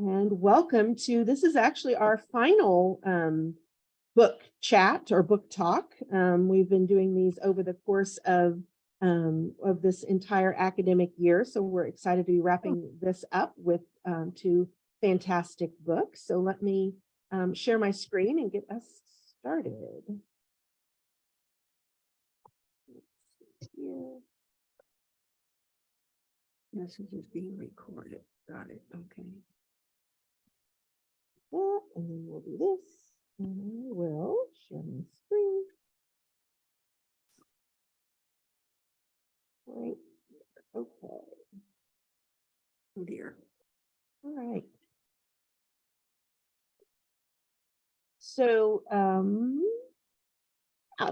And welcome to, this is actually our final book chat or book talk. We've been doing these over the course of this entire academic year. So we're excited to be wrapping this up with two fantastic books. So let me share my screen and get us started. Here. This is being recorded. Got it. Okay. And then we'll do this. And I will share my screen. Right. Okay. Oh dear. All right. So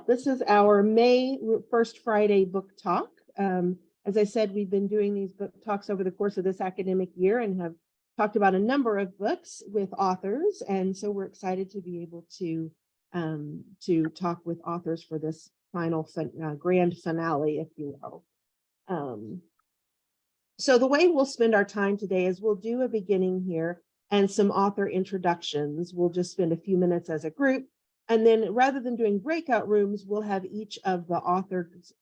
this is our May first Friday book talk. As I said, we've been doing these book talks over the course of this academic year and have talked about a number of books with authors. And so we're excited to be able to talk with authors for this final grand finale, if you will. So the way we'll spend our time today is we'll do a beginning here and some author introductions. We'll just spend a few minutes as a group. And then rather than doing breakout rooms, we'll have each of the authors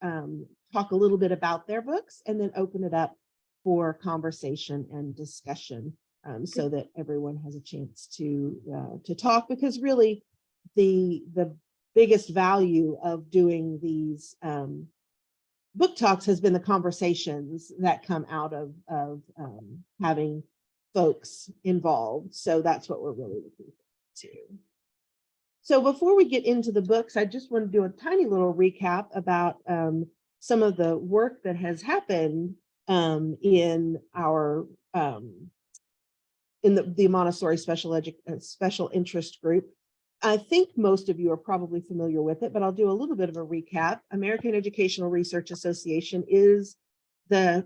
talk a little bit about their books and then open it up for conversation and discussion so that everyone has a chance to talk, because really the biggest value of doing these book talks has been the conversations that come out of having folks involved. So that's what we're really looking to. So before we get into the books, I just want to do a tiny little recap about some of the work that has happened in our in the Montessori special interest group. I think most of you are probably familiar with it, but I'll do a little bit of a recap. American Educational Research Association is the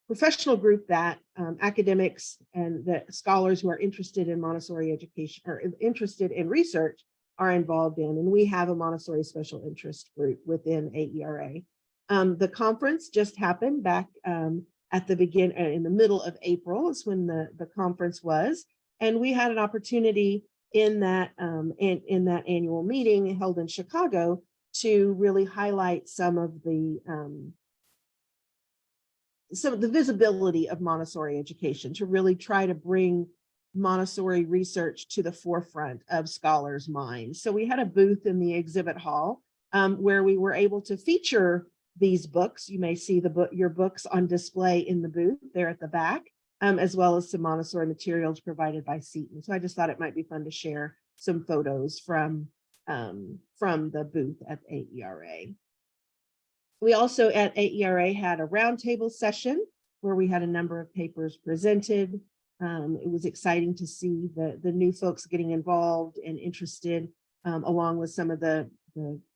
professional group that academics and the scholars who are interested in Montessori education or interested in research are involved in. And we have a Montessori special interest group within AERA. The conference just happened back at the beginning, in the middle of April is when the conference was. And we had an opportunity in that annual meeting held in Chicago to really highlight some of the visibility of Montessori education, to really try to bring Montessori research to the forefront of scholars' minds. So we had a booth in the exhibit hall where we were able to feature these books. You may see your books on display in the booth there at the back, as well as some Montessori materials provided by Seton. So I just thought it might be fun to share some photos from the booth at AERA. We also at AERA had a roundtable session where we had a number of papers presented. It was exciting to see the new folks getting involved and interested, along with some of the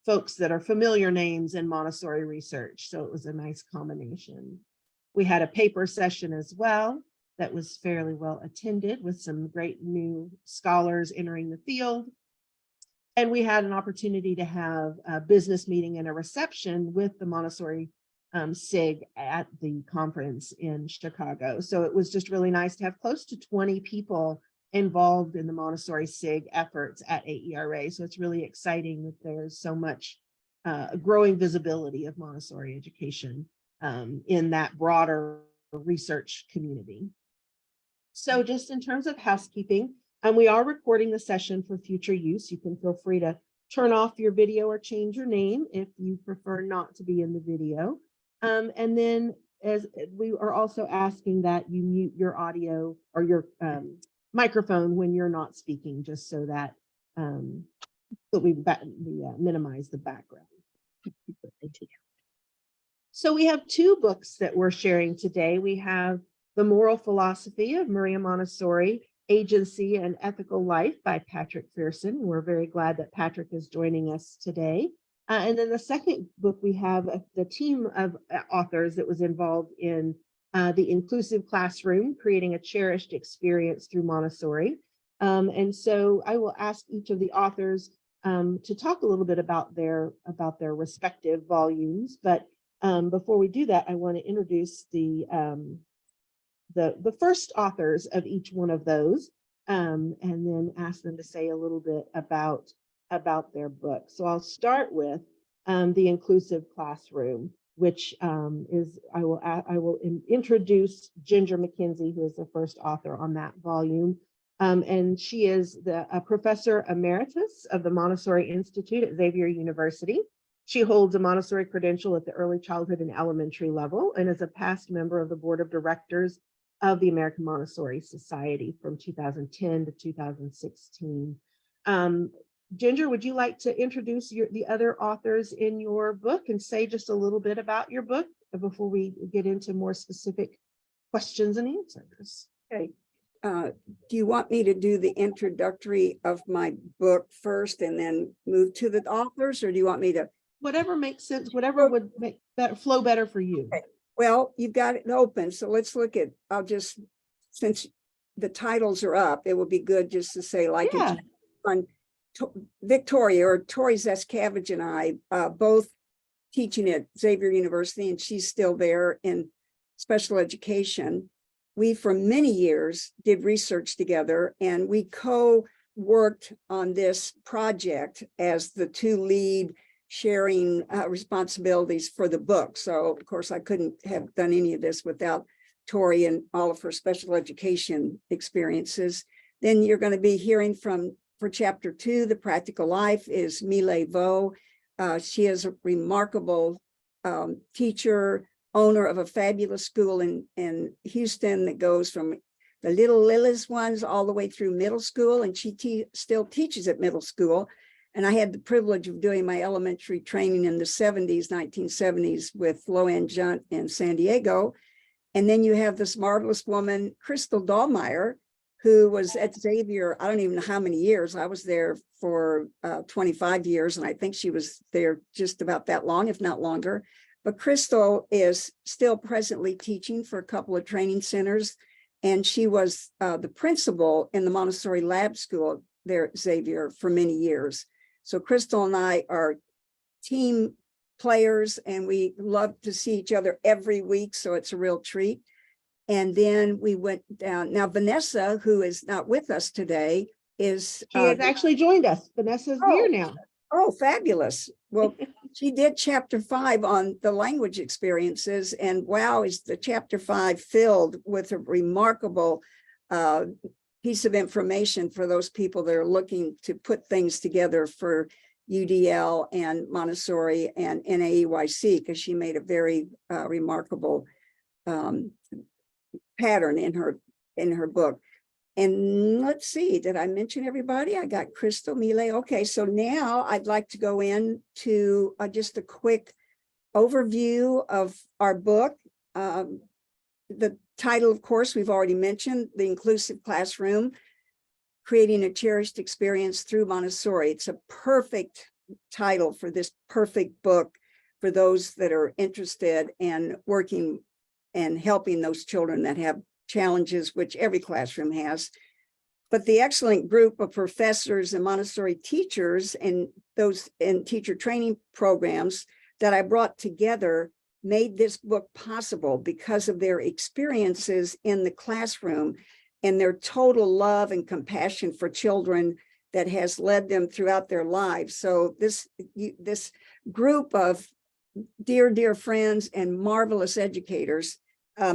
folks that are familiar names in Montessori research. So it was a nice combination. We had a paper session as well that was fairly well attended with some great new scholars entering the field. And we had an opportunity to have a business meeting and a reception with the Montessori SIG at the conference in Chicago. So it was just really nice to have close to 20 people involved in the Montessori SIG efforts at AERA. So it's really exciting that there's so much growing visibility of Montessori education in that broader research community. So just in terms of housekeeping, we are recording the session for future use. You can feel free to turn off your video or change your name if you prefer not to be in the video. And then as we are also asking that you mute your audio or your microphone when you're not speaking, just so that we minimize the background. So we have two books that we're sharing today. We have The Moral Philosophy of Maria Montessori, Agency and Ethical Life by Patrick Frierson. We're very glad that Patrick is joining us today. And then the second book, we have the team of authors that was involved in the Inclusive Classroom, Creating a Cherished Experience Through Montessori. And so I will ask each of the authors to talk a little bit about their respective volumes. But before we do that, I want to introduce the the first authors of each one of those, and then ask them to say a little bit about their book. So I'll start with the inclusive classroom, which is I will introduce Ginger McKenzie, who is the first author on that volume. And she is a professor emeritus of the Montessori Institute at Xavier University. She holds a Montessori credential at the early childhood and elementary level and is a past member of the board of directors of the American Montessori Society from 2010 to 2016. Ginger, would you like to introduce the other authors in your book and say just a little bit about your book before we get into more specific questions and answers? Okay. Do you want me to do the introductory of my book first and then move to the authors, or do you want me to? Whatever makes sense, whatever would make that flow better for you. Okay. Well, you've got it open, so let's look at, since the titles are up, it would be good just to say like Yeah. it's on Victoria, or Tori Zascavage, and I both teaching at Xavier University, and she's still there in special education. We, for many years, did research together, and we co-worked on this project as the two lead, sharing responsibilities for the book. So, of course, I couldn't have done any of this without Tori and all of her special education experiences. Then you're going to be hearing from, for chapter 2, The Practical Life, is Mile Vo. She is a remarkable teacher, owner of a fabulous school in Houston that goes from the little Lillis ones all the way through middle school, and she still teaches at middle school. And I had the privilege of doing my elementary training in the 1970s with Loanne Junt in San Diego. And then you have this marvelous woman, Crystal Dahlmeier, who was at Xavier, I don't even know how many years. I was there for 25 years, and I think she was there just about that long, if not longer. But Crystal is still presently teaching for a couple of training centers, and she was the principal in the Montessori Lab School there at Xavier for many years. So Crystal and I are team players, and we love to see each other every week, so it's a real treat. And then we went down. Now, Vanessa, who is not with us today, is... She has actually joined us. Vanessa's here now. Oh, fabulous. Well, she did chapter 5 on the language experiences, and wow, is the chapter 5 filled with a remarkable piece of information for those people that are looking to put things together for UDL and Montessori and NAEYC, because she made a very remarkable pattern in her book. And let's see, did I mention everybody? I got Crystal, Mile. Okay, so now I'd like to go into just a quick overview of our book. The title, of course, we've already mentioned, The Inclusive Classroom, Creating a Cherished Experience Through Montessori. It's a perfect title for this perfect book for those that are interested in working and helping those children that have challenges, which every classroom has. But the excellent group of professors and Montessori teachers and those in teacher training programs that I brought together made this book possible because of their experiences in the classroom and their total love and compassion for children that has led them throughout their lives. So this group of dear friends and marvelous educators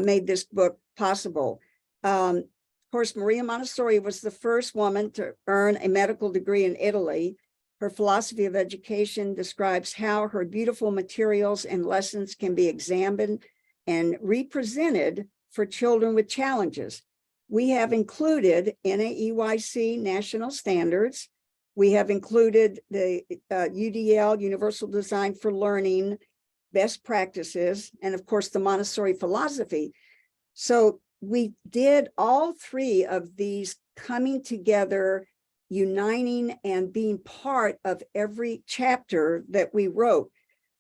made this book possible. Of course, Maria Montessori was the first woman to earn a medical degree in Italy. Her philosophy of education describes how her beautiful materials and lessons can be examined and represented for children with challenges. We have included NAEYC national standards. We have included the UDL, Universal Design for Learning, best practices, and of course, the Montessori philosophy. So we did all 3 of these coming together, uniting and being part of every chapter that we wrote.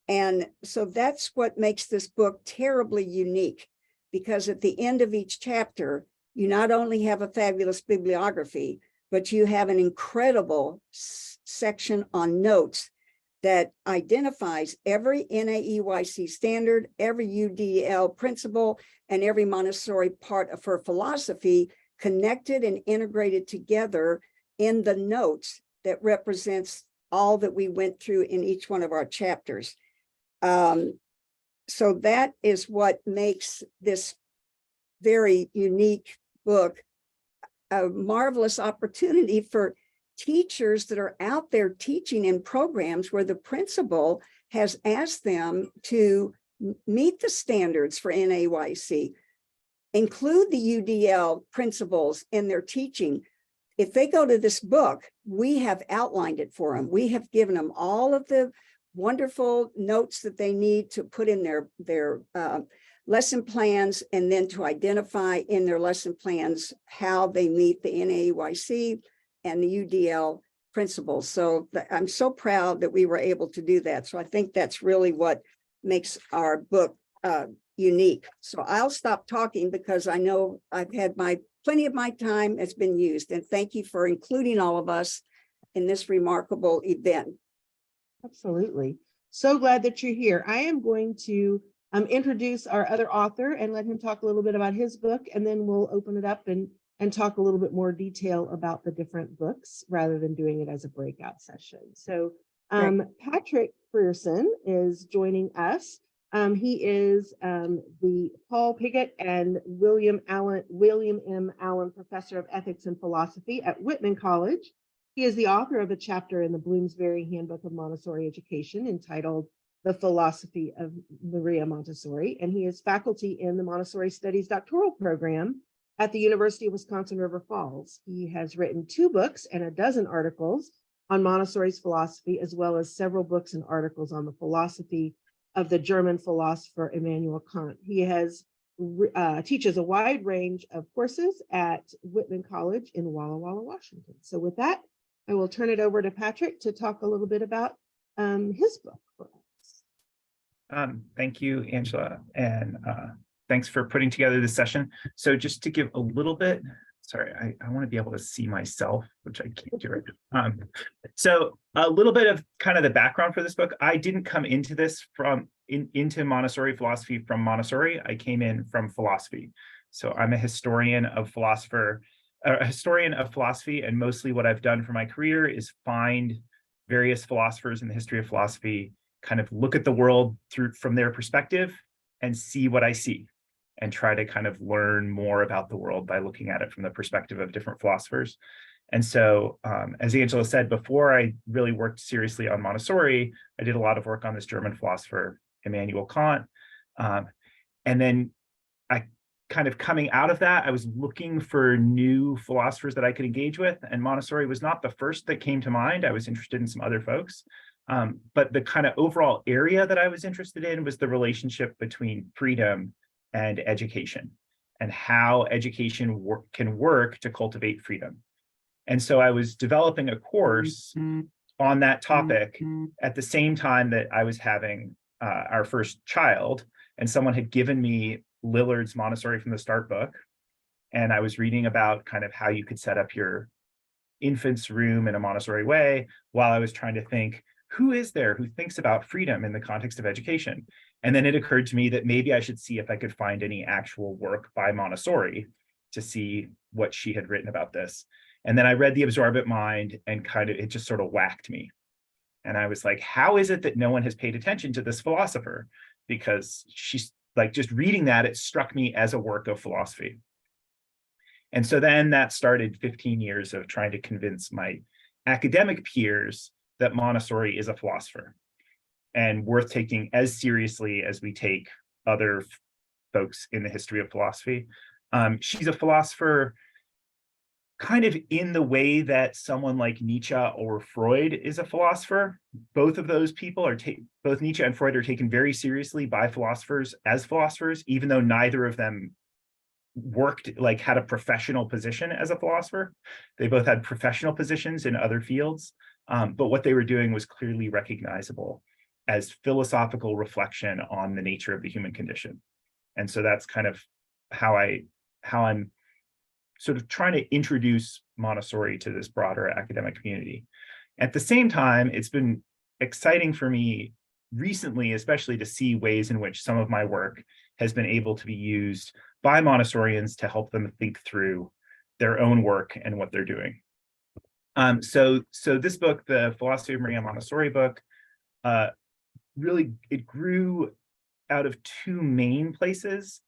And so that's what makes this book terribly unique, because at the end of each chapter, you not only have a fabulous bibliography, but you have an incredible section on notes that identifies every NAEYC standard, every UDL principle, and every Montessori part of her philosophy connected and integrated together in the notes that represents all that we went through in each one of our chapters. So that is what makes this very unique book a marvelous opportunity for teachers that are out there teaching in programs where the principal has asked them to meet the standards for NAEYC, include the UDL principles in their teaching. If they go to this book, we have outlined it for them. We have given them all of the wonderful notes that they need to put in their lesson plans, and then to identify in their lesson plans how they meet the NAEYC and the UDL principles. So I'm so proud that we were able to do that. So I think that's really what makes our book unique. So I'll stop talking because I know I've had plenty of my time has been used. And thank you for including all of us in this remarkable event. Absolutely. So glad that you're here. I am going to introduce our other author and let him talk a little bit about his book, and then we'll open it up and talk a little bit more detail about the different books rather than doing it as a breakout session. So Patrick Frierson is joining us. He is the Paul Piggott and William M. Allen Professor of Ethics and Philosophy at Whitman College. He is the author of a chapter in the Bloomsbury Handbook of Montessori Education entitled The Philosophy of Maria Montessori, and he is faculty in the Montessori Studies doctoral program at the University of Wisconsin River Falls. He has written 2 books and a dozen articles on Montessori's philosophy, as well as several books and articles on the philosophy of the German philosopher Immanuel Kant. He teaches a wide range of courses at Whitman College in Walla Walla, Washington. So with that, I will turn it over to Patrick to talk a little bit about his book for us. Thank you, Angela, and thanks for putting together this session. So just to give a little bit, sorry, I want to be able to see myself, which I can't do right now. So a little bit of kind of the background for this book. I didn't come into this into Montessori philosophy from Montessori. I came in from philosophy. So I'm a historian of philosophy, and mostly what I've done for my career is find various philosophers in the history of philosophy, kind of look at the world from their perspective and see what I see, and try to kind of learn more about the world by looking at it from the perspective of different philosophers. And so, as Angela said, before I really worked seriously on Montessori, I did a lot of work on this German philosopher, Immanuel Kant. And then kind of coming out of that, I was looking for new philosophers that I could engage with, and Montessori was not the first that came to mind. I was interested in some other folks, but the kind of overall area that I was interested in was the relationship between freedom and education, and how education can work to cultivate freedom. And so I was developing a course on that topic at the same time that I was having our first child, and someone had given me Lillard's Montessori from the Start book, and I was reading about kind of how you could set up your infant's room in a Montessori way, while I was trying to think, who is there who thinks about freedom in the context of education? And then it occurred to me that maybe I should see if I could find any actual work by Montessori to see what she had written about this. And then I read The Absorbent Mind, and it just sort of whacked me. And I was like, how is it that no one has paid attention to this philosopher? Because she's like, just reading that, it struck me as a work of philosophy. And so then that started 15 years of trying to convince my academic peers that Montessori is a philosopher and worth taking as seriously as we take other folks in the history of philosophy. She's a philosopher kind of in the way that someone like Nietzsche or Freud is a philosopher. Both of those people both Nietzsche and Freud are taken very seriously by philosophers as philosophers, even though neither of them had a professional position as a philosopher. They both had professional positions in other fields, but what they were doing was clearly recognizable as philosophical reflection on the nature of the human condition. And so that's kind of how I'm sort of trying to introduce Montessori to this broader academic community. At the same time, it's been exciting for me recently, especially to see ways in which some of my work has been able to be used by Montessorians to help them think through their own work and what they're doing. So this book, the Philosophy of Maria Montessori book, really, it grew out of two main places.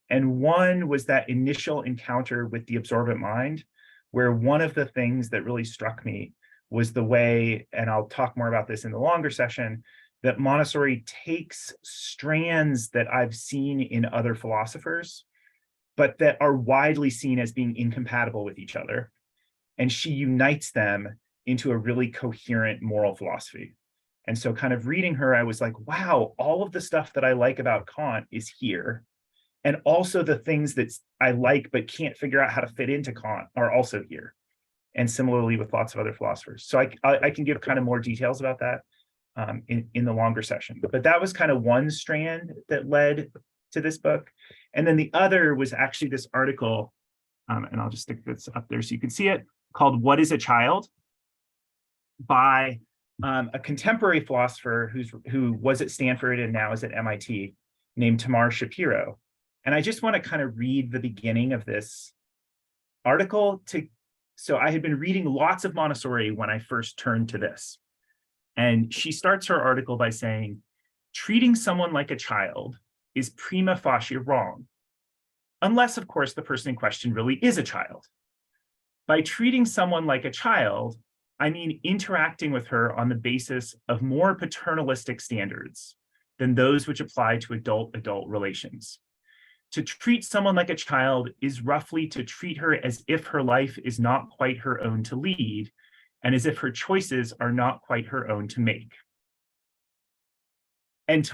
And one was that initial encounter with the absorbent mind, where one of the things that really struck me was the way, and I'll talk more about this in the longer session, that Montessori takes strands that I've seen in other philosophers, but that are widely seen as being incompatible with each other. And she unites them into a really coherent moral philosophy. And so kind of reading her, I was like, wow, all of the stuff that I like about Kant is here. And also the things that I like but can't figure out how to fit into Kant are also here. And similarly with lots of other philosophers. So I can give kind of more details about that in the longer session. But that was kind of one strand that led to this book. And then the other was actually this article, and I'll just stick this up there so you can see it, called What is a Child? By a contemporary philosopher who was at Stanford and now is at MIT, named Tamar Shapiro. And I just want to kind of read the beginning of this article. So I had been reading lots of Montessori when I first turned to this. And she starts her article by saying, treating someone like a child is prima facie wrong, unless, of course, the person in question really is a child. By treating someone like a child, I mean interacting with her on the basis of more paternalistic standards than those which apply to adult-adult relations. To treat someone like a child is roughly to treat her as if her life is not quite her own to lead, and as if her choices are not quite her own to make. And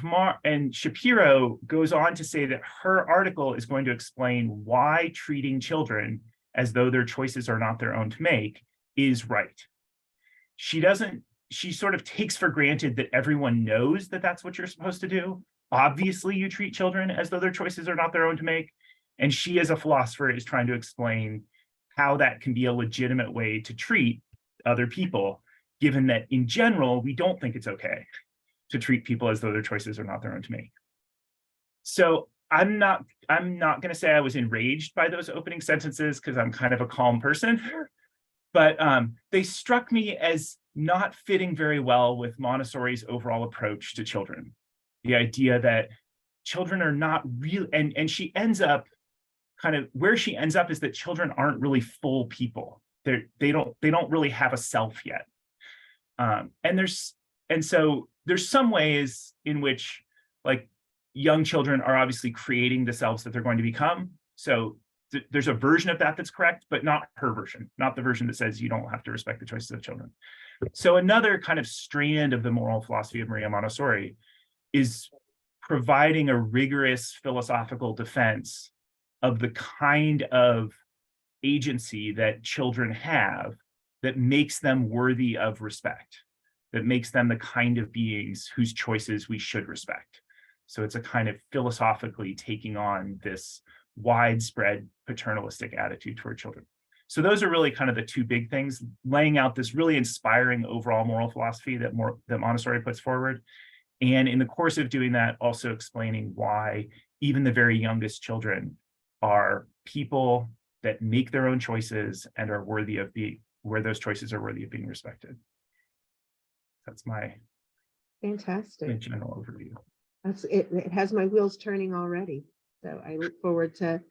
Shapiro goes on to say that her article is going to explain why treating children as though their choices are not their own to make is right. She sort of takes for granted that everyone knows that that's what you're supposed to do. Obviously, you treat children as though their choices are not their own to make. And she, as a philosopher, is trying to explain how that can be a legitimate way to treat other people, given that in general, we don't think it's okay to treat people as though their choices are not their own to make. So I'm not going to say I was enraged by those opening sentences because I'm kind of a calm person, but they struck me as not fitting very well with Montessori's overall approach to children. The idea that children are not real, and she ends up kind of where she ends up is that children aren't really full people. They don't really have a self yet. And so there's some ways in which like young children are obviously creating the selves that they're going to become. So there's a version of that that's correct, but not her version, not the version that says you don't have to respect the choices of children. So another kind of strand of the moral philosophy of Maria Montessori is providing a rigorous philosophical defense of the kind of agency that children have that makes them worthy of respect, that makes them the kind of beings whose choices we should respect. So it's a kind of philosophically taking on this widespread paternalistic attitude toward children. So those are really kind of the two big things, laying out this really inspiring overall moral philosophy that Montessori puts forward. And in the course of doing that, also explaining why even the very youngest children are people that make their own choices and are worthy of where those choices are worthy of being respected. That's my Fantastic. general overview. It has my wheels turning already. So I look forward to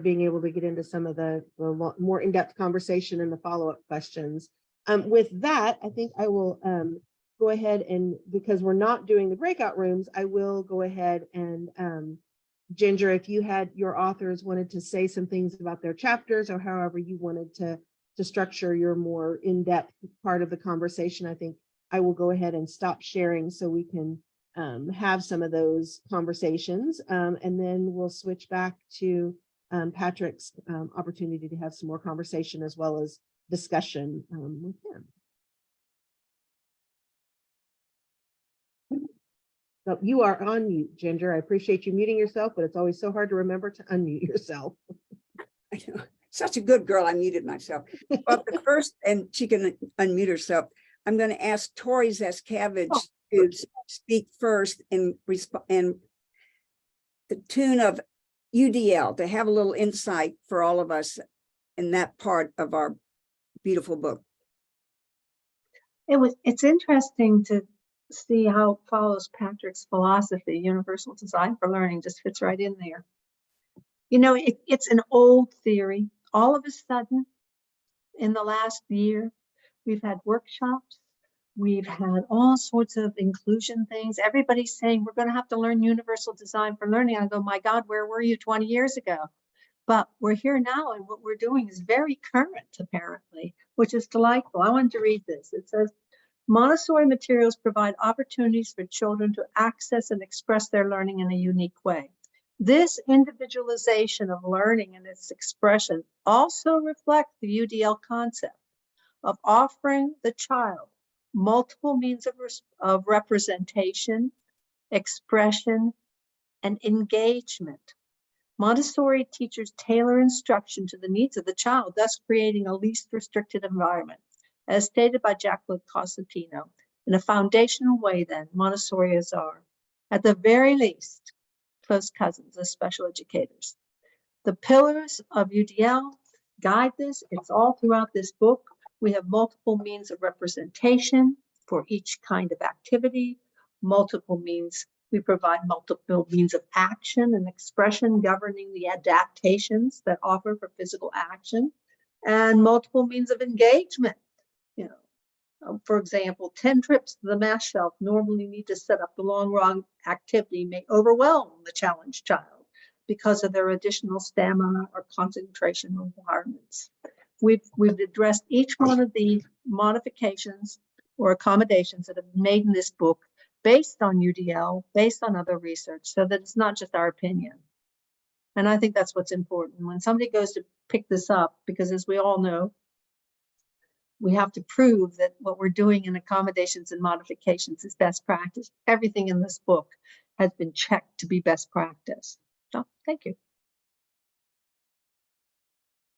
being able to get into some of the more in-depth conversation and the follow-up questions. With that, I think I will go ahead and, because we're not doing the breakout rooms, I will go ahead and Ginger, if you had your authors wanted to say some things about their chapters or however you wanted to structure your more in-depth part of the conversation, I think I will go ahead and stop sharing so we can have some of those conversations. And then we'll switch back to Patrick's opportunity to have some more conversation as well as discussion with him. So you are on mute, Ginger. I appreciate you muting yourself, but it's always so hard to remember to unmute yourself. I know. Such a good girl, I muted myself. Well, the first, and she can unmute herself. I'm going to ask Tori Zascavage Oh. to speak first and the tune of UDL, to have a little insight for all of us in that part of our beautiful book. It's interesting to see how it follows Patrick's philosophy. Universal design for learning just fits right in there. You know, it's an old theory. All of a sudden, in the last year, we've had workshops. We've had all sorts of inclusion things. Everybody's saying we're going to have to learn universal design for learning. I go, my God, where were you 20 years ago? But we're here now, and what we're doing is very current, apparently, which is delightful. I wanted to read this. It says, Montessori materials provide opportunities for children to access and express their learning in a unique way. This individualization of learning and its expression also reflects the UDL concept of offering the child multiple means of representation, expression, and engagement. Montessori teachers tailor instruction to the needs of the child, thus creating a least restricted environment. As stated by Jacqueline Cosentino, in a foundational way, then, Montessorians are, at the very least, close cousins as special educators. The pillars of UDL guide this. It's all throughout this book. We have multiple means of representation for each kind of activity, multiple means. We provide multiple means of action and expression governing the adaptations that offer for physical action, and multiple means of engagement. You know, for example, 10 trips to the math shelf normally need to set up the long run activity may overwhelm the challenged child because of their additional stamina or concentration requirements. We've addressed each one of the modifications or accommodations that have been made in this book based on UDL, based on other research, so that it's not just our opinion. And I think that's what's important. When somebody goes to pick this up, because as we all know, we have to prove that what we're doing in accommodations and modifications is best practice. Everything in this book has been checked to be best practice. So thank you.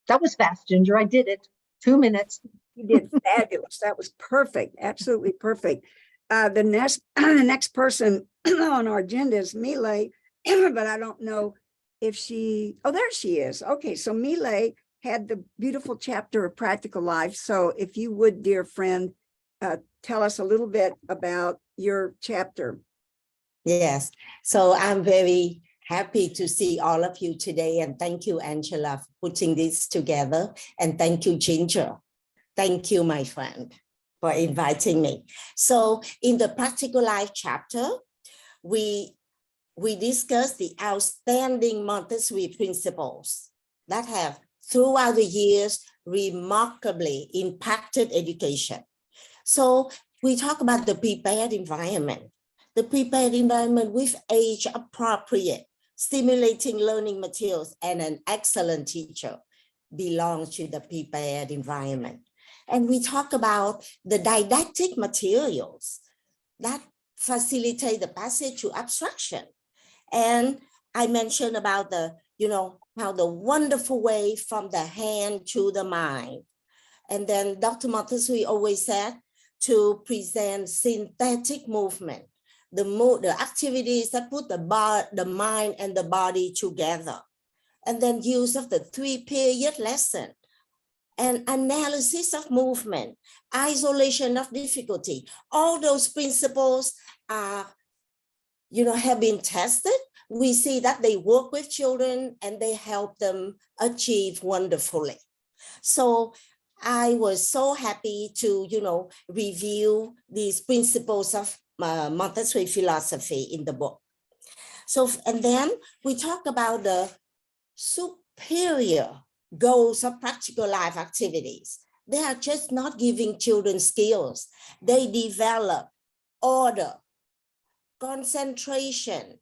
That was fast, Ginger. I did it. 2 minutes. You did fabulous. That was perfect. Absolutely perfect. The next person on our agenda is Mile, but I don't know if she, oh, there she is. Okay, so Mile had the beautiful chapter of Practical Life. So if you would, dear friend, tell us a little bit about your chapter. Yes, so I'm very happy to see all of you today, and thank you, Angela, for putting this together, and thank you, Ginger. Thank you, my friend, for inviting me. So in the Practical Life chapter, we discussed the outstanding Montessori principles that have throughout the years remarkably impacted education. So we talk about the prepared environment. The prepared environment with age appropriate, stimulating learning materials, and an excellent teacher belongs to the prepared environment. And we talk about the didactic materials that facilitate the passage to abstraction. And I mentioned about the, how the wonderful way from the hand to the mind. And then Dr. Montessori always said to present synthetic movement, the activities that put the mind and the body together. And then use of the 3-period lesson and analysis of movement, isolation of difficulty. All those principles are, have been tested. We see that they work with children and they help them achieve wonderfully. So I was so happy to, review these principles of Montessori philosophy in the book. So, and then we talk about the superior goals of practical life activities. They are just not giving children skills. They develop order, concentration,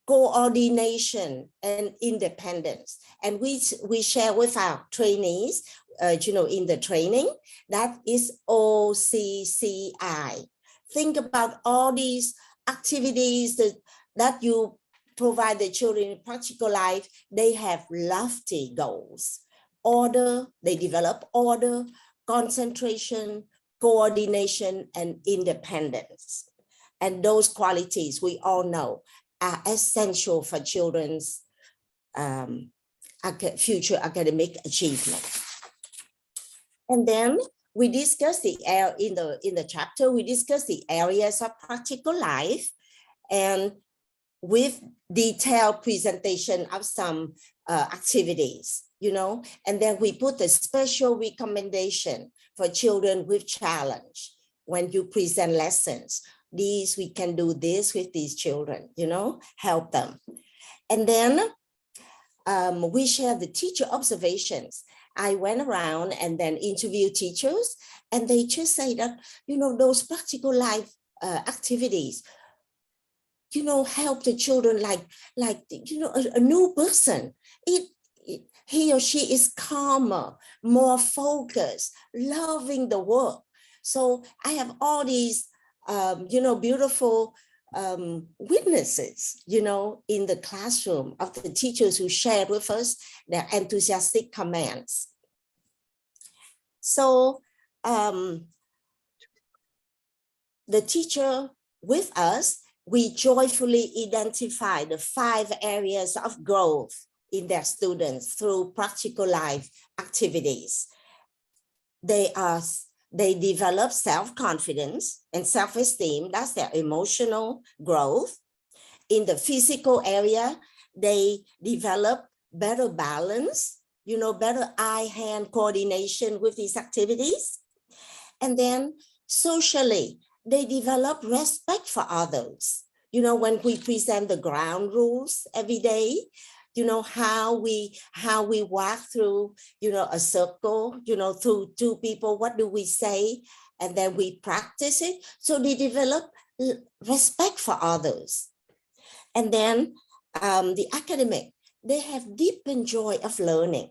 coordination, and independence. And we share with our trainees, in the training, that is OCCI. Think about all these activities that you provide the children in practical life. They have lofty goals. Order, they develop order, concentration, coordination, and independence. And those qualities we all know are essential for children's future academic achievement. And then we discuss in the chapter, we discuss the areas of practical life, and with detailed presentation of some activities, and then we put a special recommendation for children with challenge. When you present lessons, we can do this with these children, help them. And then we share the teacher observations. I went around and then interviewed teachers, and they just say that, those practical life activities, help the children like a new person. He or she is calmer, more focused, loving the work. So I have all these, beautiful witnesses, in the classroom of the teachers who shared with us their enthusiastic comments. So the teacher with us, we joyfully identify the 5 areas of growth in their students through practical life activities. They develop self-confidence and self-esteem. That's their emotional growth. In the physical area, they develop better balance, better eye-hand coordination with these activities. And then socially, they develop respect for others. When we present the ground rules every day, how we walk through, a circle, through 2 people, what do we say? And then we practice it. So they develop respect for others. And then the academic, they have deep joy of learning.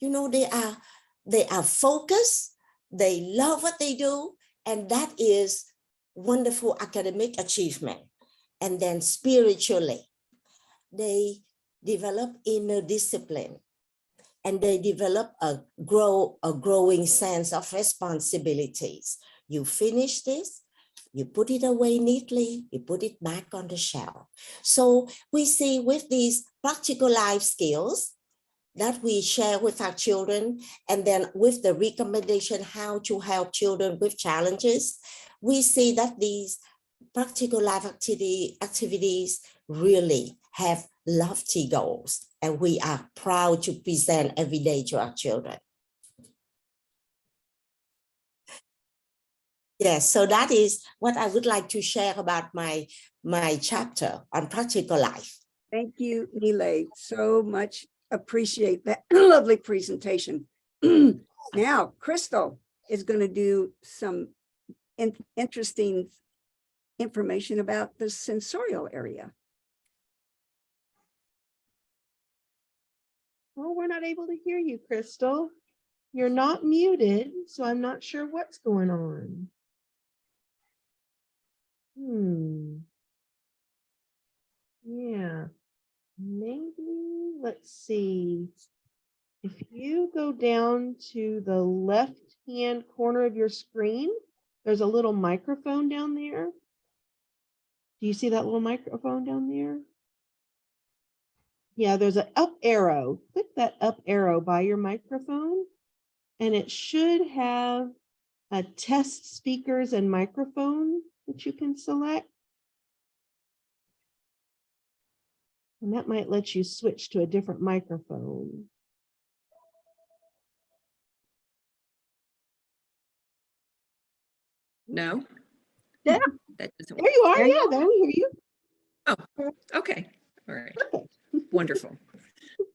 They are focused, they love what they do, and that is wonderful academic achievement. And then spiritually, they develop inner discipline, and they develop a growing sense of responsibilities. You finish this, you put it away neatly, you put it back on the shelf. So we see with these practical life skills that we share with our children, and then with the recommendation how to help children with challenges, we see that these practical life activities really have lofty goals, and we are proud to present every day to our children. Yes, so that is what I would like to share about my chapter on practical life. Thank you, Nile, so much. Appreciate that lovely presentation. Now, Crystal is going to do some interesting information about the sensorial area. Oh, we're not able to hear you, Crystal. You're not muted, so I'm not sure what's going on. Yeah, maybe, let's see. If you go down to the left-hand corner of your screen, there's a little microphone down there. Do you see that little microphone down there? Yeah, there's an up arrow. Click that up arrow by your microphone, and it should have a test speakers and microphone that you can select. And that might let you switch to a different microphone. No? Yeah. That doesn't There you are. There Yeah, you there we hear you. Oh, okay. All right. Wonderful.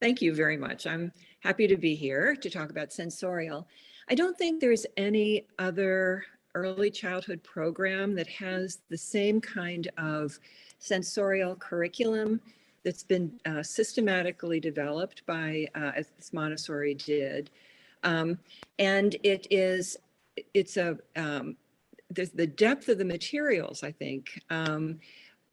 Thank you very much. I'm happy to be here to talk about sensorial. I don't think there's any other early childhood program that has the same kind of sensorial curriculum that's been systematically developed by, as Montessori did. And it's the depth of the materials, I think,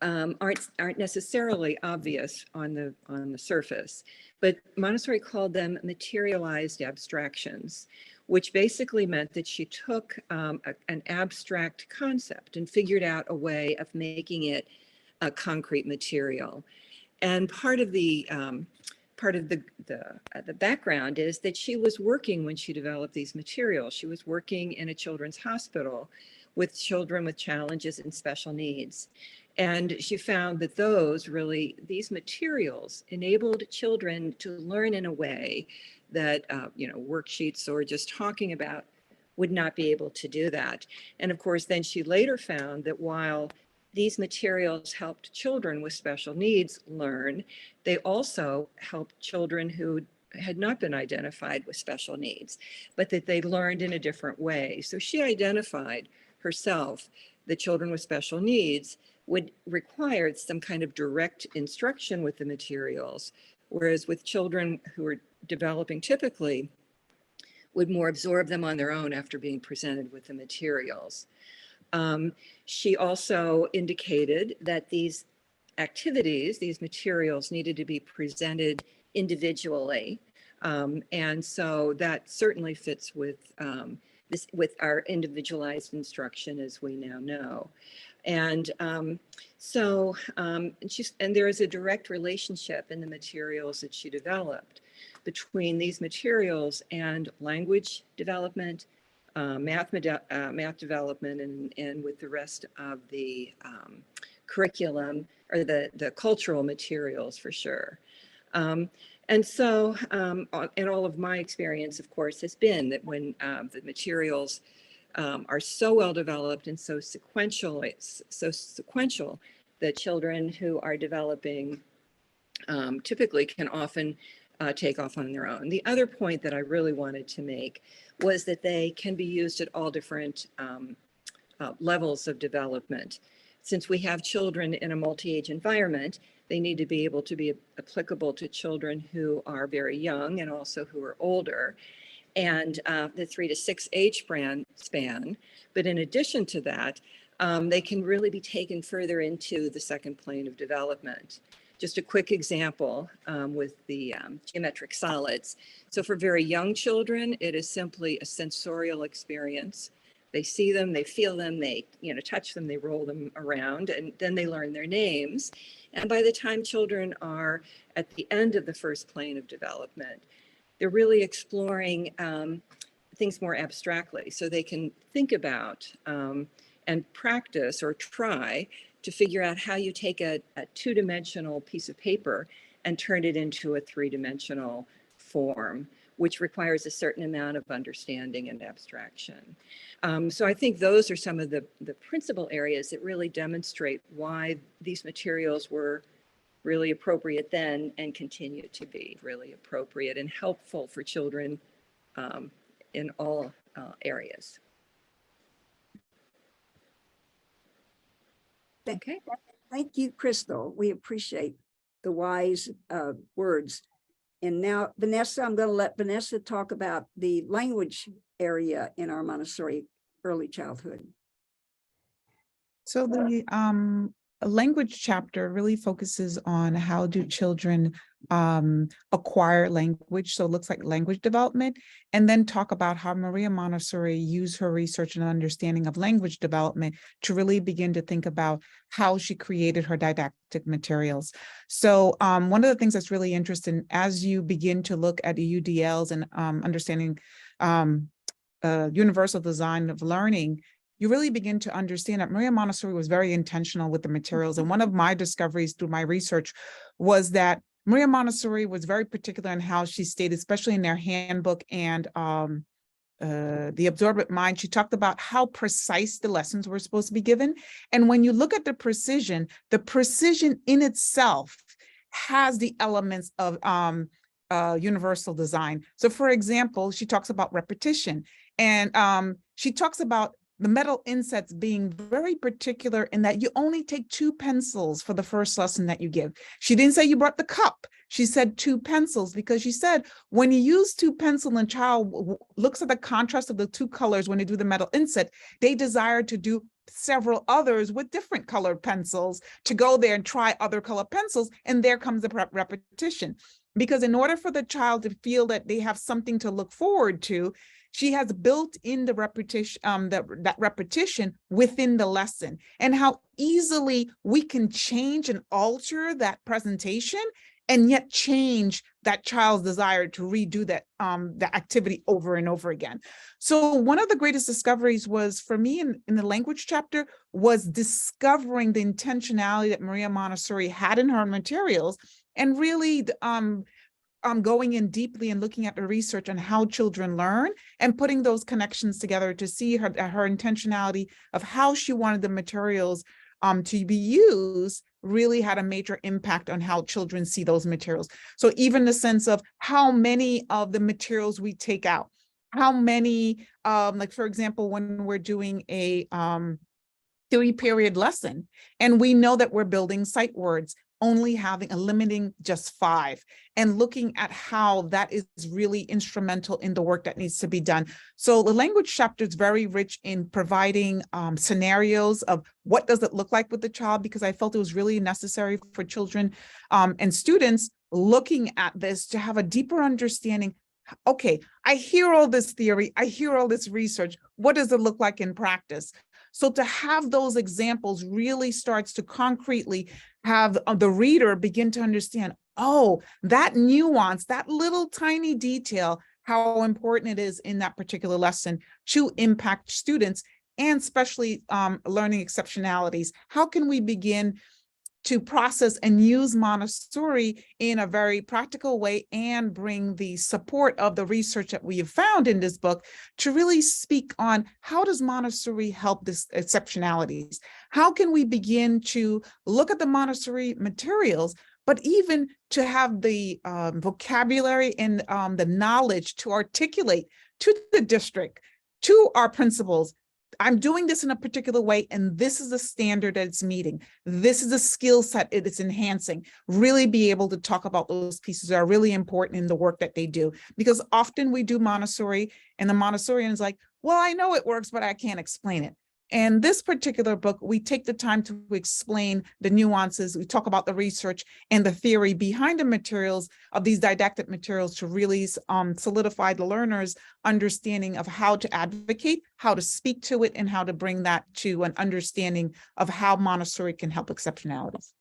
aren't necessarily obvious on the surface, but Montessori called them materialized abstractions, which basically meant that she took an abstract concept and figured out a way of making it a concrete material. And part of the background is that she was working when she developed these materials. She was working in a children's hospital with children with challenges and special needs. And she found that these materials enabled children to learn in a way that, worksheets or just talking about would not be able to do that. And of course, then she later found that while these materials helped children with special needs learn, they also helped children who had not been identified with special needs, but that they learned in a different way. So she identified herself that children with special needs would require some kind of direct instruction with the materials, whereas with children who are developing typically would more absorb them on their own after being presented with the materials. She also indicated that these activities, these materials needed to be presented individually. And so that certainly fits with with our individualized instruction, as we now know. And and there is a direct relationship in the materials that she developed between these materials and language development, math development, and with the rest of the curriculum or the cultural materials for sure. And so, and all of my experience, of course, has been that when the materials are so well developed and so sequential, that children who are developing typically can often take off on their own. The other point that I really wanted to make was that they can be used at all different levels of development. Since we have children in a multi-age environment, they need to be able to be applicable to children who are very young and also who are older, and the 3 to 6 age span. But in addition to that, they can really be taken further into the second plane of development. Just a quick example with the geometric solids. So for very young children, it is simply a sensorial experience. They see them, they feel them, they touch them, they roll them around, and then they learn their names. And by the time children are at the end of the first plane of development, they're really exploring things more abstractly. So they can think about and practice or try to figure out how you take a two-dimensional piece of paper and turn it into a three-dimensional form, which requires a certain amount of understanding and abstraction. So I think those are some of the principal areas that really demonstrate why these materials were really appropriate then and continue to be really appropriate and helpful for children in all areas. Okay. Thank you, Crystal. We appreciate the wise words. And now, Vanessa, I'm going to let Vanessa talk about the language area in our Montessori early childhood. So the language chapter really focuses on how do children acquire language. So it looks like language development, and then talk about how Maria Montessori used her research and understanding of language development to really begin to think about how she created her didactic materials. So one of the things that's really interesting as you begin to look at UDLs and understanding universal design of learning, you really begin to understand that Maria Montessori was very intentional with the materials. And one of my discoveries through my research was that Maria Montessori was very particular in how she stated, especially in their handbook and the Absorbent Mind, she talked about how precise the lessons were supposed to be given. And when you look at the precision in itself has the elements of universal design. So for example, she talks about repetition, and she talks about the metal insets being very particular in that you only take 2 pencils for the first lesson that you give. She didn't say you brought the cup. She said 2 pencils, because she said when you use 2 pencils and a child looks at the contrast of the 2 colors when they do the metal inset, they desire to do several others with different colored pencils to go there and try other colored pencils. And there comes the repetition. Because in order for the child to feel that they have something to look forward to, she has built in the repetition, that repetition within the lesson, and how easily we can change and alter that presentation and yet change that child's desire to redo that the activity over and over again. So one of the greatest discoveries was for me in the language chapter was discovering the intentionality that Maria Montessori had in her materials, and really going in deeply and looking at the research on how children learn and putting those connections together to see her intentionality of how she wanted the materials to be used really had a major impact on how children see those materials. So even the sense of how many of the materials we take out, how many, like for example, when we're doing a 3-period lesson, and we know that we're building sight words, only limiting just 5, and looking at how that is really instrumental in the work that needs to be done. So the language chapter is very rich in providing scenarios of what does it look like with the child, because I felt it was really necessary for children and students looking at this to have a deeper understanding. Okay, I hear all this theory, I hear all this research. What does it look like in practice? So to have those examples really starts to concretely have the reader begin to understand, oh, that nuance, that little tiny detail, how important it is in that particular lesson to impact students, and especially learning exceptionalities. How can we begin to process and use Montessori in a very practical way and bring the support of the research that we have found in this book to really speak on how does Montessori help this exceptionalities? How can we begin to look at the Montessori materials, but even to have the vocabulary and the knowledge to articulate to the district, to our principals, I'm doing this in a particular way, and this is the standard that it's meeting. This is a skill set it is enhancing. Really be able to talk about those pieces that are really important in the work that they do. Because often we do Montessori, and the Montessorian is like, well, I know it works, but I can't explain it. And this particular book, we take the time to explain the nuances. We talk about the research and the theory behind the materials of these didactic materials to really solidify the learner's understanding of how to advocate, how to speak to it, and how to bring that to an understanding of how Montessori can help exceptionalities.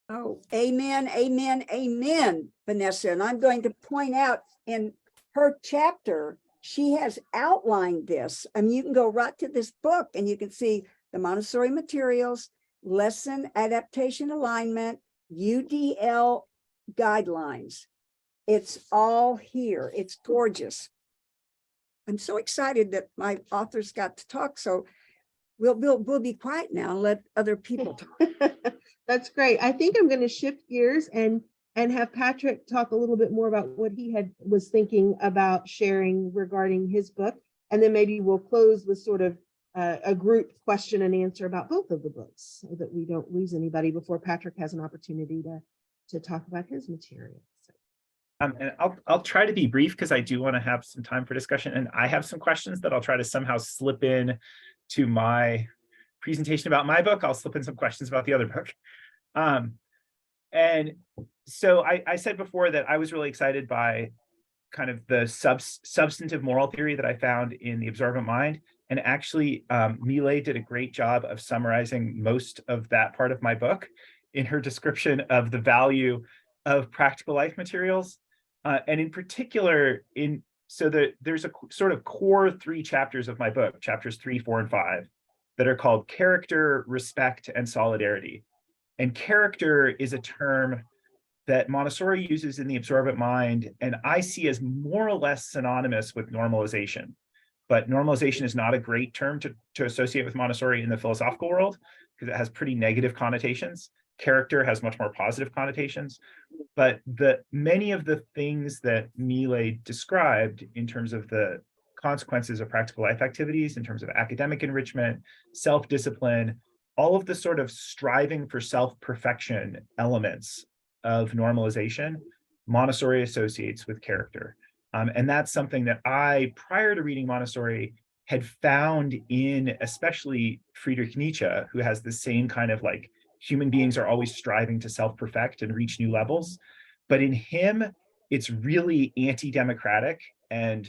Oh, amen, amen, amen, Vanessa. And I'm going to point out in her chapter, she has outlined this. I mean, you can go right to this book and you can see the Montessori materials, lesson adaptation alignment, UDL guidelines. It's all here. It's gorgeous. I'm so excited that my authors got to talk. So we'll be quiet now and let other people talk. That's great. I think I'm going to shift gears and have Patrick talk a little bit more about what he was thinking about sharing regarding his book. And then maybe we'll close with sort of a group question and answer about both of the books so that we don't lose anybody before Patrick has an opportunity to talk about his material. And I'll try to be brief because I do want to have some time for discussion. And I have some questions that I'll try to somehow slip in to my presentation about my book. I'll slip in some questions about the other book. And so I said before that I was really excited by kind of the substantive moral theory that I found in The Observant Mind. And actually, Millet did a great job of summarizing most of that part of my book in her description of the value of practical life materials. And in particular, there's a sort of core 3 chapters of my book, chapters 3, 4, and 5, that are called character, respect, and solidarity. And character is a term that Montessori uses in The Observant Mind, and I see as more or less synonymous with normalization. But normalization is not a great term to associate with Montessori in the philosophical world because it has pretty negative connotations. Character has much more positive connotations. But many of the things that Millet described in terms of the consequences of practical life activities, in terms of academic enrichment, self-discipline, all of the sort of striving for self-perfection elements of normalization, Montessori associates with character. And that's something that I, prior to reading Montessori, had found in especially Friedrich Nietzsche, who has the same kind of like human beings are always striving to self-perfect and reach new levels. But in him, it's really anti-democratic and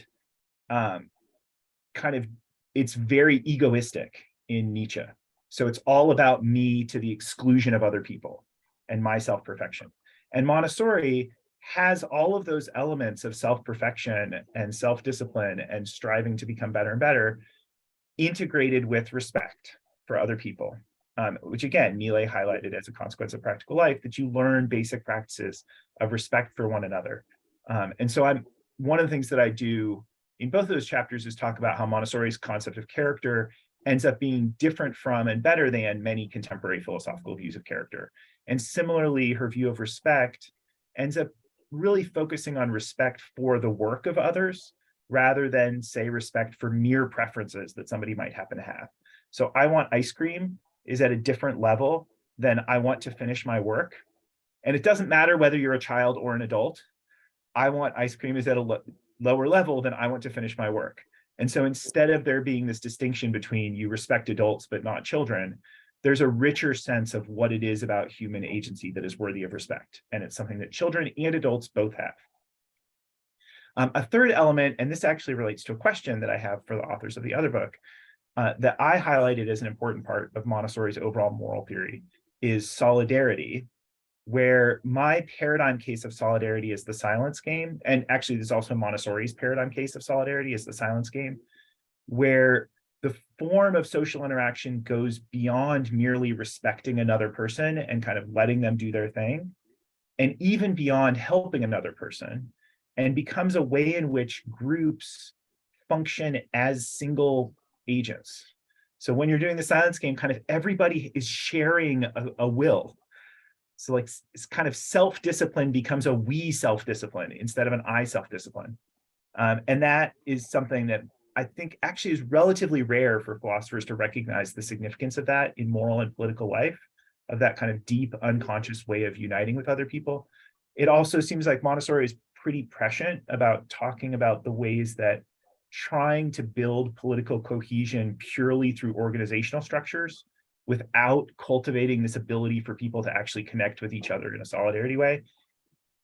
it's very egoistic in Nietzsche. So it's all about me to the exclusion of other people and my self-perfection. And Montessori has all of those elements of self-perfection and self-discipline and striving to become better and better integrated with respect for other people, which again, Millet highlighted as a consequence of practical life, that you learn basic practices of respect for one another. And so one of the things that I do in both of those chapters is talk about how Montessori's concept of character ends up being different from and better than many contemporary philosophical views of character. And similarly, her view of respect ends up really focusing on respect for the work of others, rather than, say, respect for mere preferences that somebody might happen to have. So I want ice cream is at a different level than I want to finish my work. And it doesn't matter whether you're a child or an adult. I want ice cream is at a lower level than I want to finish my work. And so instead of there being this distinction between you respect adults but not children, there's a richer sense of what it is about human agency that is worthy of respect. And it's something that children and adults both have. A third element, and this actually relates to a question that I have for the authors of the other book, that I highlighted as an important part of Montessori's overall moral theory, is solidarity, where my paradigm case of solidarity is the silence game. And actually, there's also Montessori's paradigm case of solidarity is the silence game, where the form of social interaction goes beyond merely respecting another person and kind of letting them do their thing, and even beyond helping another person, and becomes a way in which groups function as single agents. So when you're doing the silence game, kind of everybody is sharing a will. So like it's kind of self-discipline becomes a we self-discipline instead of an I self-discipline. And that is something that I think actually is relatively rare for philosophers to recognize the significance of that in moral and political life, of that kind of deep unconscious way of uniting with other people. It also seems like Montessori is pretty prescient about talking about the ways that trying to build political cohesion purely through organizational structures without cultivating this ability for people to actually connect with each other in a solidarity way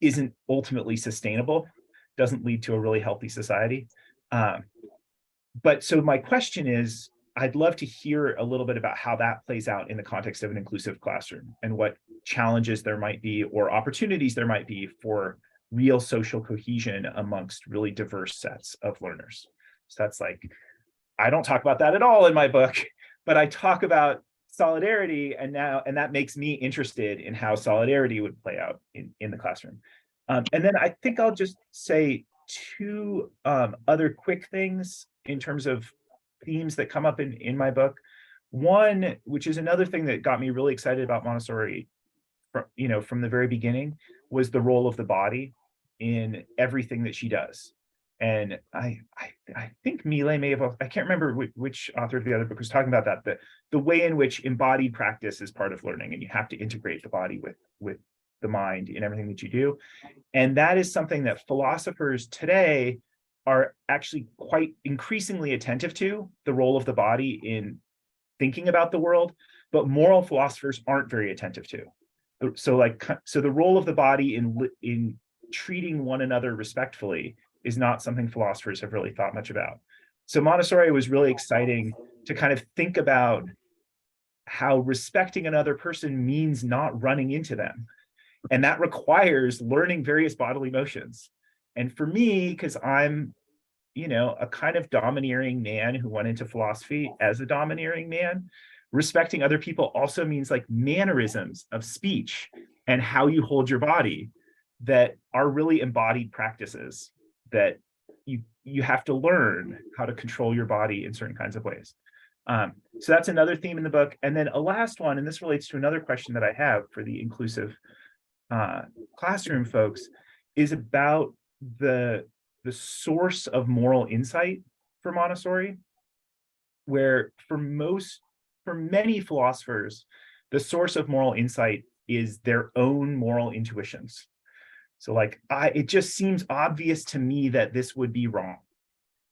isn't ultimately sustainable, doesn't lead to a really healthy society. But so my question is, I'd love to hear a little bit about how that plays out in the context of an inclusive classroom and what challenges there might be or opportunities there might be for real social cohesion amongst really diverse sets of learners. So that's like, I don't talk about that at all in my book, but I talk about solidarity and that makes me interested in how solidarity would play out in the classroom. And then I think I'll just say two other quick things in terms of themes that come up in my book. One, which is another thing that got me really excited about Montessori from the very beginning, was the role of the body in everything that she does. And I think Millet may have, I can't remember which author of the other book was talking about that, the way in which embodied practice is part of learning, and you have to integrate the body with the mind in everything that you do. And that is something that philosophers today are actually quite increasingly attentive to, the role of the body in thinking about the world, but moral philosophers aren't very attentive to. So the role of the body in treating one another respectfully is not something philosophers have really thought much about. So Montessori was really exciting to kind of think about how respecting another person means not running into them. And that requires learning various bodily motions. And for me, because I'm, a kind of domineering man who went into philosophy as a domineering man, respecting other people also means like mannerisms of speech and how you hold your body that are really embodied practices that you have to learn how to control your body in certain kinds of ways. So that's another theme in the book. And then a last one, and this relates to another question that I have for the inclusive classroom folks, is about the source of moral insight for Montessori, where for many philosophers, the source of moral insight is their own moral intuitions. So it just seems obvious to me that this would be wrong.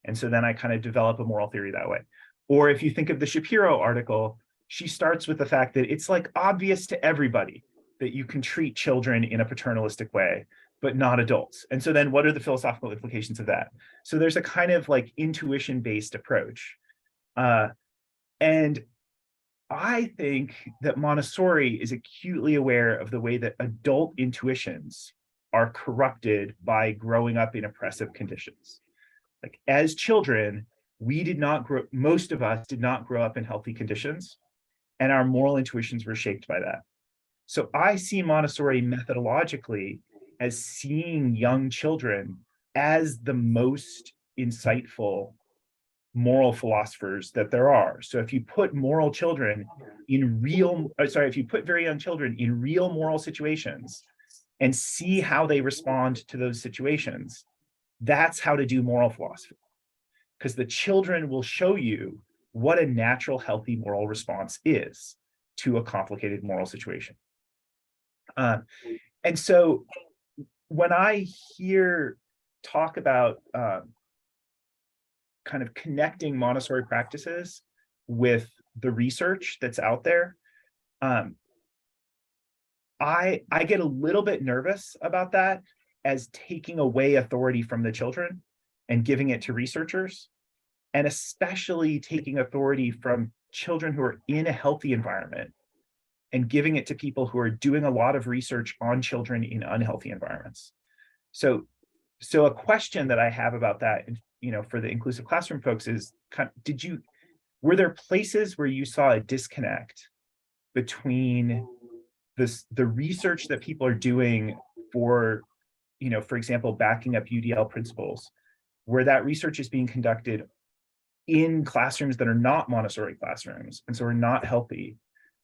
And so then I kind of develop a moral theory that way. Or if you think of the Shapiro article, she starts with the fact that it's like obvious to everybody that you can treat children in a paternalistic way, but not adults. And so then what are the philosophical implications of that? So there's a kind of like intuition-based approach. And I think that Montessori is acutely aware of the way that adult intuitions are corrupted by growing up in oppressive conditions. Like as children, we did not grow, most of us did not grow up in healthy conditions, and our moral intuitions were shaped by that. So I see Montessori methodologically as seeing young children as the most insightful moral philosophers that there are. So if you put moral children in real, if you put very young children in real moral situations and see how they respond to those situations, that's how to do moral philosophy. Because the children will show you what a natural, healthy moral response is to a complicated moral situation. And so when I hear talk about kind of connecting Montessori practices with the research that's out there, I get a little bit nervous about that as taking away authority from the children and giving it to researchers, and especially taking authority from children who are in a healthy environment and giving it to people who are doing a lot of research on children in unhealthy environments. So a question that I have about that, you know, for the inclusive classroom folks is, were there places where you saw a disconnect between the research that people are doing for, you know, for example, backing up UDL principles, where that research is being conducted in classrooms that are not Montessori classrooms and so are not healthy?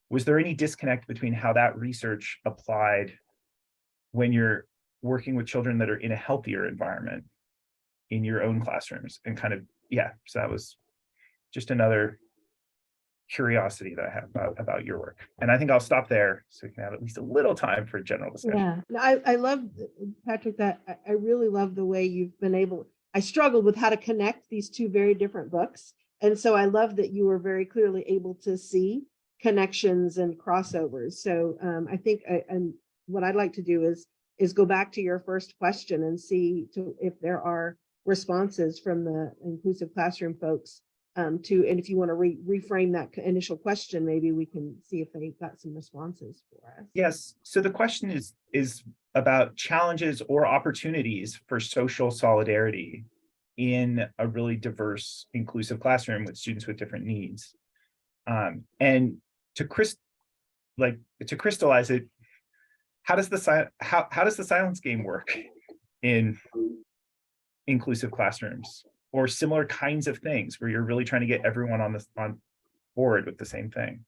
Was there any disconnect between how that research applied when you're working with children that are in a healthier environment in your own classrooms? And kind of, yeah, so that was just another curiosity that I have about your work. And I think I'll stop there so we can have at least a little time for general discussion. Yeah, no, I love, Patrick, that I really love the way you've been able, I struggled with how to connect these two very different books. And so I love that you were very clearly able to see connections and crossovers. So I think, and what I'd like to do is go back to your first question and see if there are responses from the inclusive classroom folks and if you want to reframe that initial question, maybe we can see if they've got some responses for us. Yes, so the question is about challenges or opportunities for social solidarity in a really diverse, inclusive classroom with students with different needs. And to crystallize it, how does the silence game work in inclusive classrooms or similar kinds of things where you're really trying to get everyone on board with the same thing?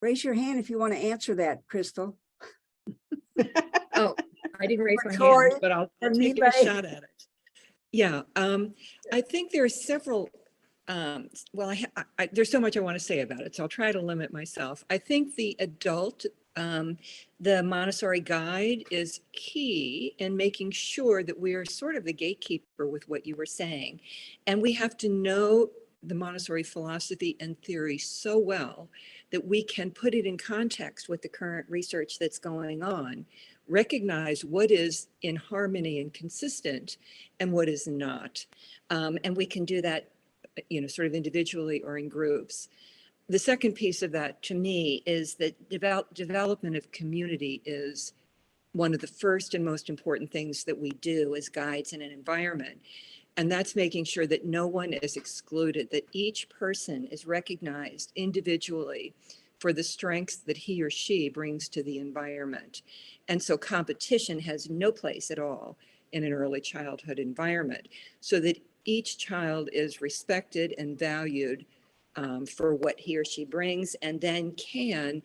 Raise your hand if you want to answer that, Crystal. Oh, I didn't raise my Tori, hand, but I'll or take a Milay. shot at it. Yeah, I think there are several, well, there's so much I want to say about it, so I'll try to limit myself. I think the adult, the Montessori guide is key in making sure that we are sort of the gatekeeper with what you were saying. And we have to know the Montessori philosophy and theory so well that we can put it in context with the current research that's going on, recognize what is in harmony and consistent and what is not. And we can do that, you know, sort of individually or in groups. The second piece of that to me is that development of community is one of the first and most important things that we do as guides in an environment. And that's making sure that no one is excluded, that each person is recognized individually for the strengths that he or she brings to the environment. And so competition has no place at all in an early childhood environment, so that each child is respected and valued for what he or she brings, and then can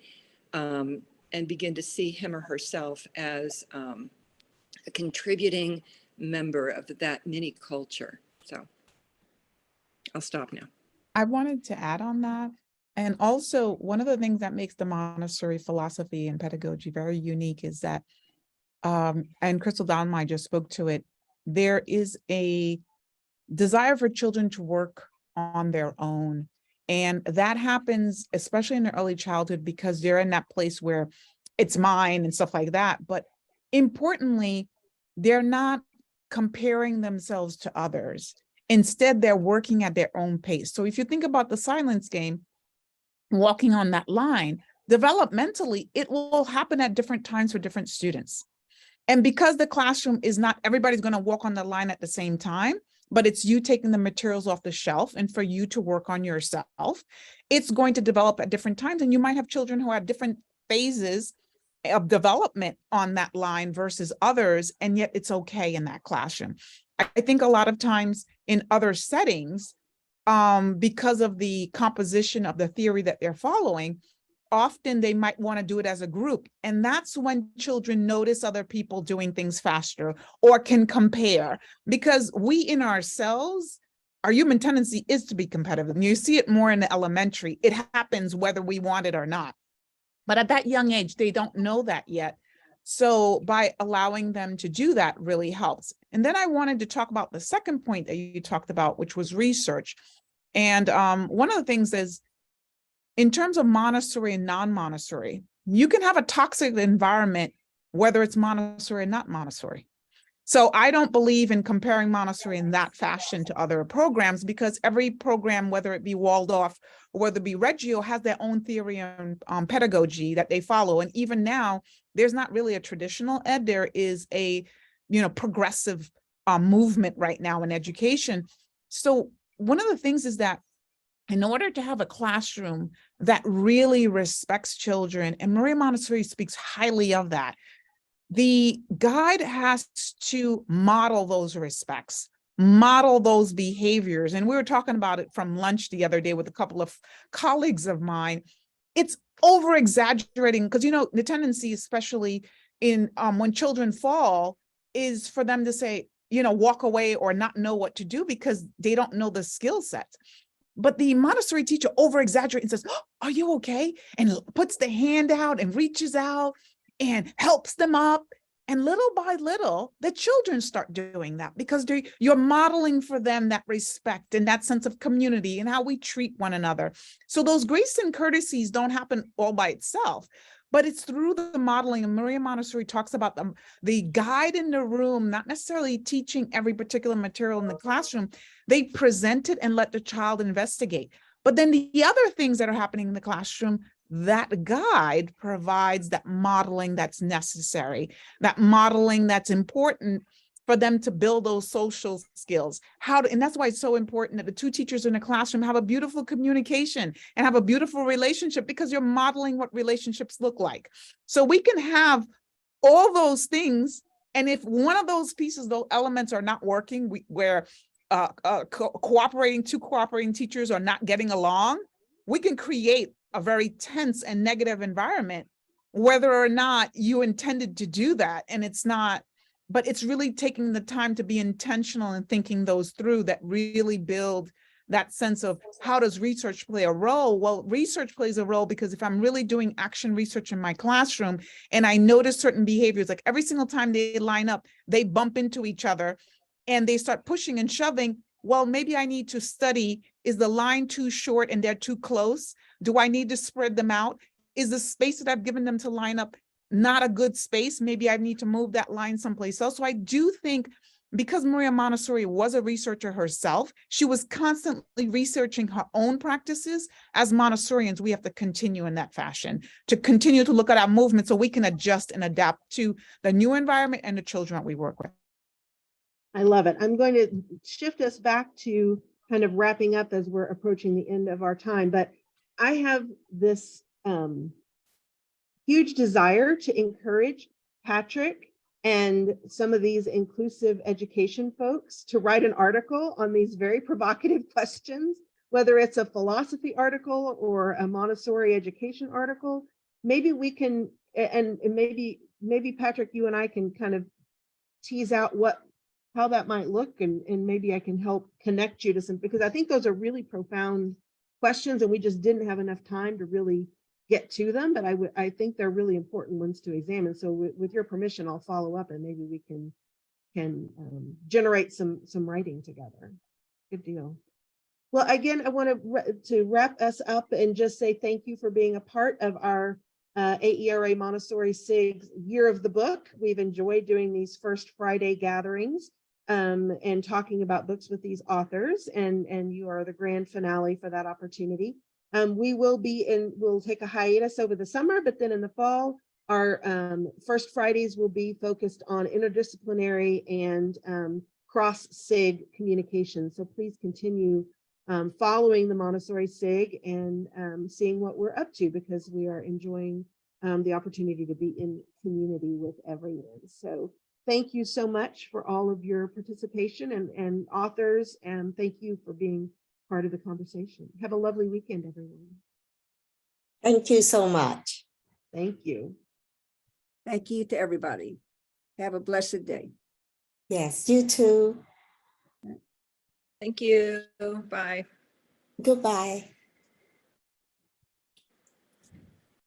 and begin to see him or herself as a contributing member of that mini culture. So I'll stop now. I wanted to add on that. And also, one of the things that makes the Montessori philosophy and pedagogy very unique is that, and Crystal Dahlmeier just spoke to it, there is a desire for children to work on their own. And that happens, especially in their early childhood, because they're in that place where it's mine and stuff like that. But importantly, they're not comparing themselves to others. Instead, they're working at their own pace. So if you think about the silence game, walking on that line, developmentally, it will happen at different times for different students. And because the classroom is not, everybody's going to walk on the line at the same time, but it's you taking the materials off the shelf and for you to work on yourself, it's going to develop at different times. And you might have children who have different phases of development on that line versus others, and yet it's okay in that classroom. I think a lot of times in other settings, because of the composition of the theory that they're following, often they might want to do it as a group. And that's when children notice other people doing things faster or can compare, because we in ourselves, our human tendency is to be competitive. And you see it more in the elementary. It happens whether we want it or not. But at that young age, they don't know that yet. So by allowing them to do that really helps. And then I wanted to talk about the second point that you talked about, which was research. And one of the things is, in terms of Montessori and non-Montessori, you can have a toxic environment, whether it's Montessori or not Montessori. So I don't believe in comparing Montessori in that fashion to other programs, because every program, whether it be Waldorf or whether it be Reggio, has their own theory and pedagogy that they follow. And even now, there's not really a traditional ed. There is a, progressive movement right now in education. So one of the things is that in order to have a classroom that really respects children, and Maria Montessori speaks highly of that, the guide has to model those respects, model those behaviors. And we were talking about it from lunch the other day with a couple of colleagues of mine. It's over exaggerating because, the tendency, especially in when children fall, is for them to say, walk away or not know what to do because they don't know the skill sets. But the Montessori teacher over exaggerates and says, oh, are you okay? And puts the hand out and reaches out and helps them up. And little by little, the children start doing that because you're modeling for them that respect and that sense of community and how we treat one another. So those grace and courtesies don't happen all by itself, but it's through the modeling. And Maria Montessori talks about the guide in the room, not necessarily teaching every particular material in the classroom. They present it and let the child investigate. But then the other things that are happening in the classroom, that guide provides that modeling that's necessary, that modeling that's important for them to build those social skills. And that's why it's so important that the two teachers in the classroom have a beautiful communication and have a beautiful relationship, because you're modeling what relationships look like. So we can have all those things. And if one of those pieces, those elements are not working, where two cooperating teachers are not getting along, we can create a very tense and negative environment, whether or not you intended to do that. And it's not, but it's really taking the time to be intentional and thinking those through that really build that sense of how does research play a role? Well, research plays a role because if I'm really doing action research in my classroom and I notice certain behaviors, like every single time they line up, they bump into each other and they start pushing and shoving. Well, maybe I need to study, is the line too short and they're too close? Do I need to spread them out? Is the space that I've given them to line up not a good space? Maybe I need to move that line someplace else. So I do think, because Maria Montessori was a researcher herself, she was constantly researching her own practices. As Montessorians, we have to continue in that fashion, to continue to look at our movement so we can adjust and adapt to the new environment and the children that we work with. I love it. I'm going to shift us back to kind of wrapping up as we're approaching the end of our time, but I have this huge desire to encourage Patrick and some of these inclusive education folks to write an article on these very provocative questions, whether it's a philosophy article or a Montessori education article. Maybe we can, and maybe Patrick, you and I can kind of tease out how that might look, and maybe I can help connect you to some, because I think those are really profound questions and we just didn't have enough time to really get to them, but I think they're really important ones to examine. So with your permission, I'll follow up and maybe we can generate some writing together. Good deal. Well, again, I want to wrap us up and just say thank you for being a part of our AERA Montessori SIG Year of the Book. We've enjoyed doing these first Friday gatherings and talking about books with these authors, and you are the grand finale for that opportunity. We'll take a hiatus over the summer, but then in the fall, our first Fridays will be focused on interdisciplinary and cross SIG communication. So please continue following the Montessori SIG and seeing what we're up to, because we are enjoying the opportunity to be in community with everyone. So thank you so much for all of your participation and authors, and thank you for being part of the conversation. Have a lovely weekend, everyone. Thank you so much. Thank you. Thank you to everybody. Have a blessed day. Yes, you too. Thank you. Bye. Goodbye.